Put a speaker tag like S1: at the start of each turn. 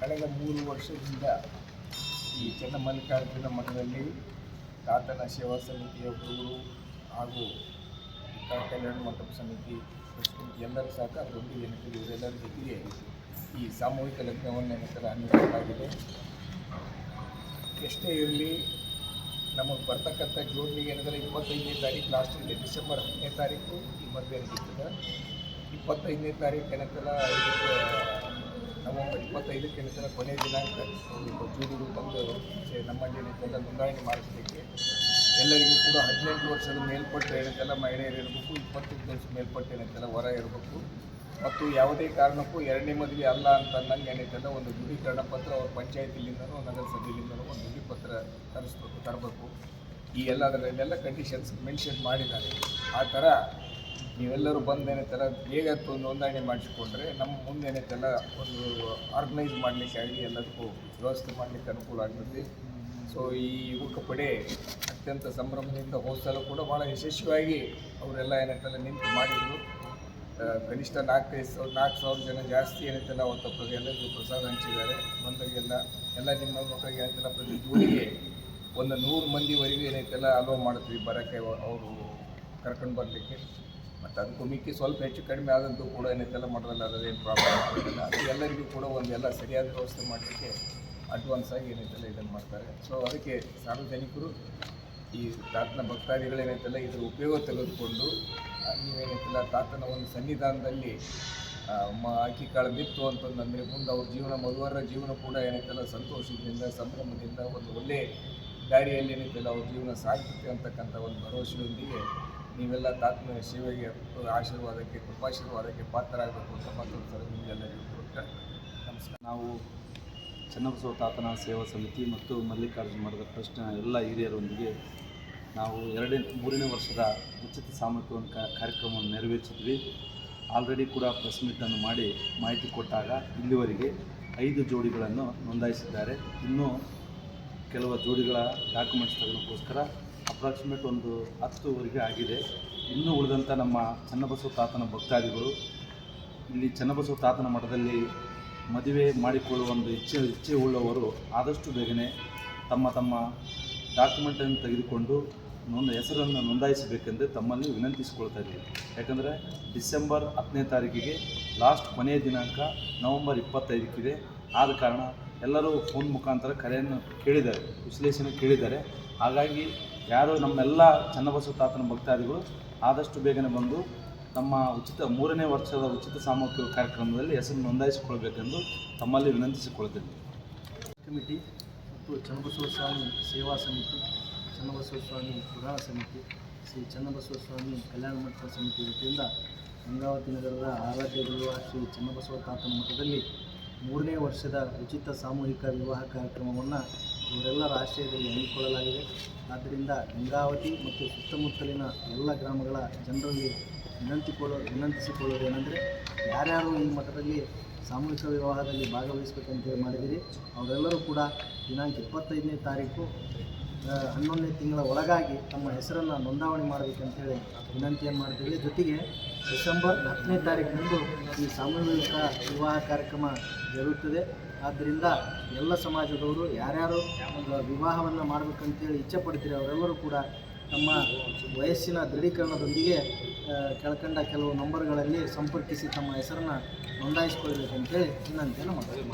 S1: ಕಳೆದ 3 ವರ್ಷದಿಂದ ಈ ಚನ್ನಮಲ್ಲಿಕಾರ್ಜುನ ಮಠದಲ್ಲಿ ತಾತನ ಸೇವಾ ಸಮಿತಿಯ ಹುಡುಗರು ಹಾಗೂ ಕಲ್ಯಾಣ ಮಂಟಪ ಸಮಿತಿ ಎಲ್ಲರ ಸಹಕಾರದೊಂದಿಗೆ ಇವರೆಲ್ಲರ ಜೊತೆಗೆ ಈ ಸಾಮೂಹಿಕ ಲಗ್ನವನ್ನು ಹಮ್ಮಿಕೊಳ್ಳಲಾಗಿದೆ. ಎಷ್ಟೇ ಇರಲಿ, ನಮಗೆ ಬರ್ತಕ್ಕಂಥ ಜೋಡಣೆಗೆ 25ನೇ ತಾರೀಕು ಲಾಸ್ಟ್ ಇದೆ, ಡಿಸೆಂಬರ್ 10ನೇ ತಾರೀಕು ಈ ಮದುವೆ ನಡೀತದೆ. 25ನೇ ತಾರೀಕು ನವೆಂಬರ್ 25ಕ್ಕೆ ಕೊನೆಯ ದಿನಾಂಕ ಜೋಡಿಗಳು ಬಂದು ನಮ್ಮಲ್ಲಿ ನೋಂದಣಿ ಮಾಡಿಸಲಿಕ್ಕೆ ಎಲ್ಲರಿಗೂ ಕೂಡ 18 ವರ್ಷದ ಮೇಲ್ಪಟ್ಟು ಮಹಿಳೆಯರು ಇರಬೇಕು, 25 ವರ್ಷದ ಮೇಲ್ಪಟ್ಟು ಹೊರ ಇರಬೇಕು ಮತ್ತು ಯಾವುದೇ ಕಾರಣಕ್ಕೂ ಎರಡನೇ ಮದುವೆ ಅಲ್ಲ ಅಂತ ಅನ್ನಂಗೆ ಒಂದು ದೃಢೀಕರಣ ಪತ್ರ ಅವ್ರ ಪಂಚಾಯತಿಲಿಂದನೂ ನಗರಸಭೆಯಿಂದನೂ ಒಂದು ದೃಢಿ ಪತ್ರ ತರಬೇಕು. ಈ ಅದರಲ್ಲೆಲ್ಲ ಕಂಡೀಷನ್ಸ್ ಮೆನ್ಷನ್ ಮಾಡಿದ್ದಾರೆ. ಆ ಥರ ನೀವೆಲ್ಲರೂ ಬಂದು ಬೇಗ ನೋಂದಣಿ ಮಾಡಿಸಿಕೊಂಡ್ರೆ ನಮ್ಮ ಮುಂದೆ ಒಂದು ಆರ್ಗನೈಸ್ ಮಾಡಲಿಕ್ಕೆ ಆಗಲಿ ಎಲ್ಲದಕ್ಕೂ ವ್ಯವಸ್ಥೆ ಮಾಡಲಿಕ್ಕೆ ಅನುಕೂಲ ಆಗ್ತದೆ. ಸೊ ಈ ಯುವಕ ಪಡೆ ಅತ್ಯಂತ ಸಂಭ್ರಮದಿಂದ ಹೋಸಲು ಕೂಡ ಭಾಳ ಯಶಸ್ವಿಯಾಗಿ ಅವರೆಲ್ಲ ನಿಂತು ಮಾಡಿದರು. ಕನಿಷ್ಠ 4,000 ಜನ ಜಾಸ್ತಿ ಅವತ್ತು ಎಲ್ಲರಿಗೂ ಪ್ರಸಾದ ಹಂಚಿದ್ದಾರೆ. ಬಂದವರಿಗೆಲ್ಲ ನಿಮ್ಮ ಮಕ್ಕಳಿಗೆ ಪ್ರತಿ ಜೋಡಿಗೆ ಒಂದು 100 ಮಂದಿವರೆಗೂ ಅಲೋ ಮಾಡ್ತೀವಿ ಬರೋಕ್ಕೆ, ಅವರು ಕರ್ಕೊಂಡು ಬರಲಿಕ್ಕೆ. ಮತ್ತು ಅದಕ್ಕೂ ಮಿಕ್ಕಿ ಸ್ವಲ್ಪ ಹೆಚ್ಚು ಕಡಿಮೆ ಆದಂತೂ ಕೂಡ ಮಠದಲ್ಲಿ ಅದೇನು ಪ್ರಾಬ್ಲಮ್ ಆಗೋದಿಲ್ಲ. ಅದು ಎಲ್ಲರಿಗೂ ಕೂಡ ಎಲ್ಲ ಸರಿಯಾದ ವ್ಯವಸ್ಥೆ ಮಾಡಲಿಕ್ಕೆ ಅಡ್ವಾನ್ಸ್ ಆಗಿ ಇದನ್ನು ಮಾಡ್ತಾರೆ. ಸೊ ಅದಕ್ಕೆ ಸಾರ್ವಜನಿಕರು ಈ ತಾತನ ಭಕ್ತಾದಿಗಳೇನೈತಲ್ಲ ಇದರ ಉಪಯೋಗ ತೆಗೆದುಕೊಂಡು ನೀವೇನೈತಲ್ಲ ತಾತನ ಒಂದು ಸನ್ನಿಧಾನದಲ್ಲಿ ಅಕ್ಕಿ ಕಾಳು ಬಿತ್ತು ಅಂತಂದರೆ ಮುಂದೆ ಅವ್ರ ಜೀವನ ಮದುವರ ಜೀವನ ಕೂಡ ಸಂತೋಷದಿಂದ ಸಂಭ್ರಮದಿಂದ ಒಂದು ಒಳ್ಳೆಯ ದಾರಿಯಲ್ಲಿ ಅವ್ರ ಜೀವನ ಸಾಗ್ತದೆ ಅಂತಕ್ಕಂಥ ಒಂದು ಭರವಸೆಯೊಂದಿಗೆ ನೀವೆಲ್ಲ ತಾತನ ಸೇವೆಗೆ ಆಶೀರ್ವಾದಕ್ಕೆ ಕೃಪಾಶೀರ್ವಾದಕ್ಕೆ ಪಾತ್ರರಾಗಬೇಕು ಅಂತ ಮತ್ತೊಂದು ಸಲ ನಿಮಗೆಲ್ಲರಿಗೂ ನಮಸ್ಕಾರ.
S2: ನಾವು ಚನ್ನಬಸವ ತಾತನ ಸೇವಾ ಸಮಿತಿ ಮತ್ತು ಮಲ್ಲಿಕಾರ್ಜುನ ಮಠದ ಟ್ರಸ್ಟ್ನ ಎಲ್ಲ ಹಿರಿಯರೊಂದಿಗೆ ನಾವು 3ನೇ ವರ್ಷದ ಉಚಿತ ಸಾಮೂಹಿಕ ಕಾರ್ಯಕ್ರಮವನ್ನು ನೆರವೇರಿಸಿದ್ವಿ. ಆಲ್ರೆಡಿ ಕೂಡ ಪ್ರೆಸ್ ಮೀಟನ್ನು ಮಾಡಿ ಮಾಹಿತಿ ಕೊಟ್ಟಾಗ ಇಲ್ಲಿವರೆಗೆ 5 ಜೋಡಿಗಳನ್ನು ನೋಂದಾಯಿಸಿದ್ದಾರೆ. ಇನ್ನೂ ಕೆಲವು ಜೋಡಿಗಳ ಡಾಕ್ಯುಮೆಂಟ್ಸ್ ತೆಗೆದಕ್ಕೋಸ್ಕರ ಅಪ್ರಾಕ್ಸಿಮೇಟ್ ಒಂದು 10ವರೆಗೆ ಆಗಿದೆ. ಇನ್ನೂ ಉಳಿದಂಥ ನಮ್ಮ ಚನ್ನಬಸವ ತಾತನ ಭಕ್ತಾದಿಗಳು ಇಲ್ಲಿ ಚನ್ನಬಸವ ತಾತನ ಮಠದಲ್ಲಿ ಮದುವೆ ಮಾಡಿಕೊಳ್ಳುವ ಒಂದು ಇಚ್ಛೆ ಉಳ್ಳವರು ಆದಷ್ಟು ಬೇಗನೆ ತಮ್ಮ ಡಾಕ್ಯುಮೆಂಟನ್ನು ತೆಗೆದುಕೊಂಡು ಹೆಸರನ್ನು ನೋಂದಾಯಿಸಬೇಕೆಂದು ತಮ್ಮಲ್ಲಿ ವಿನಂತಿಸಿಕೊಳ್ತಾ ಇದ್ದೀವಿ. ಯಾಕಂದರೆ ಡಿಸೆಂಬರ್ 10ನೇ ತಾರೀಕಿಗೆ ಲಾಸ್ಟ್ ಕೊನೆಯ ದಿನಾಂಕ ನವೆಂಬರ್ 25ಕ್ಕಿದೆ. ಆದ ಕಾರಣ ಎಲ್ಲರೂ ಫೋನ್ ಮುಖಾಂತರ ಕರೆಯನ್ನು ಕೇಳಿದ್ದಾರೆ, ವಿಶ್ಲೇಷಣೆ ಕೇಳಿದ್ದಾರೆ. ಹಾಗಾಗಿ ಯಾರು ನಮ್ಮೆಲ್ಲ ಚನ್ನಬಸವ ತಾತನ ಭಕ್ತಾದಿಗಳು ಆದಷ್ಟು ಬೇಗನೆ ಬಂದು ನಮ್ಮ 3ನೇ ವರ್ಷದ ಉಚಿತ ಸಾಮೂಹಿಕ ಕಾರ್ಯಕ್ರಮದಲ್ಲಿ ಹೆಸರು ನೋಂದಾಯಿಸಿಕೊಳ್ಬೇಕೆಂದು ತಮ್ಮಲ್ಲಿ ವಿನಂತಿಸಿಕೊಳ್ತೇನೆ.
S3: ಕಮಿಟಿ ಮತ್ತು ಚನ್ನಬಸವ ಸ್ವಾಮಿ ಸೇವಾ ಸಮಿತಿ, ಚನ್ನಬಸವ ಸ್ವಾಮಿ ಪುರಾಣ ಸಮಿತಿ, ಶ್ರೀ ಚನ್ನಬಸವ ಸ್ವಾಮಿ ಕಲ್ಯಾಣ ಮಂಟಪ ಸಮಿತಿ ವತಿಯಿಂದ ಗಂಗಾವತಿ ನಗರದ ಆರಾಧ್ಯವಿರುವ ಶ್ರೀ ಚನ್ನಬಸವ ತಾತನ ಮಠದಲ್ಲಿ 3ನೇ ವರ್ಷದ ಉಚಿತ ಸಾಮೂಹಿಕ ವಿವಾಹ ಕಾರ್ಯಕ್ರಮವನ್ನು ಇವರೆಲ್ಲರ ಆಶ್ರಯದಲ್ಲಿ ಹಮ್ಮಿಕೊಳ್ಳಲಾಗಿದೆ. ಆದ್ದರಿಂದ ಗಂಗಾವತಿ ಮತ್ತು ಸುತ್ತಮುತ್ತಲಿನ ಎಲ್ಲ ಗ್ರಾಮಗಳ ಜನರಲ್ಲಿ ವಿನಂತಿಸಿಕೊಳ್ಳೋದೇನೆಂದರೆ, ಯಾರ್ಯಾರು ಈ ಮಠದಲ್ಲಿ ಸಾಮೂಹಿಕ ವಿವಾಹದಲ್ಲಿ ಭಾಗವಹಿಸಬೇಕಂತೇಳಿ ಮಾಡಿದ್ದೀರಿ ಅವರೆಲ್ಲರೂ ಕೂಡ ದಿನಾಂಕ 25ನೇ ತಾರೀಕು 11ನೇ ತಿಂಗಳ ಒಳಗಾಗಿ ತಮ್ಮ ಹೆಸರನ್ನು ನೋಂದಾವಣಿ ಮಾಡಬೇಕಂತೇಳಿ ವಿನಂತಿಯನ್ನು ಮಾಡ್ತೀವಿ. ಜೊತೆಗೆ ಡಿಸೆಂಬರ್ 10ನೇ ತಾರೀಕಿನಂದು ಈ ಸಾಮೂಹಿಕ ವಿವಾಹ ಕಾರ್ಯಕ್ರಮ ಜರುಗುತ್ತದೆ. ಆದ್ದರಿಂದ ಎಲ್ಲ ಸಮಾಜದವರು ಯಾರ್ಯಾರು ವಿವಾಹವನ್ನು ಮಾಡಬೇಕಂತೇಳಿ ಇಚ್ಛೆ ಪಡ್ತೀರಿ ಅವರೆಲ್ಲರೂ ಕೂಡ ತಮ್ಮ ವಯಸ್ಸಿನ ದೃಢೀಕರಣದೊಂದಿಗೆ ಕೆಳಕಂಡ ಕೆಲವು ನಂಬರ್ಗಳಲ್ಲಿ ಸಂಪರ್ಕಿಸಿ ತಮ್ಮ ಹೆಸರನ್ನು ನೋಂದಾಯಿಸಿಕೊಳ್ಬೇಕಂತೇಳಿ ವಿನಂತಿಯನ್ನು ಮಾಡ್ತೀವಿ.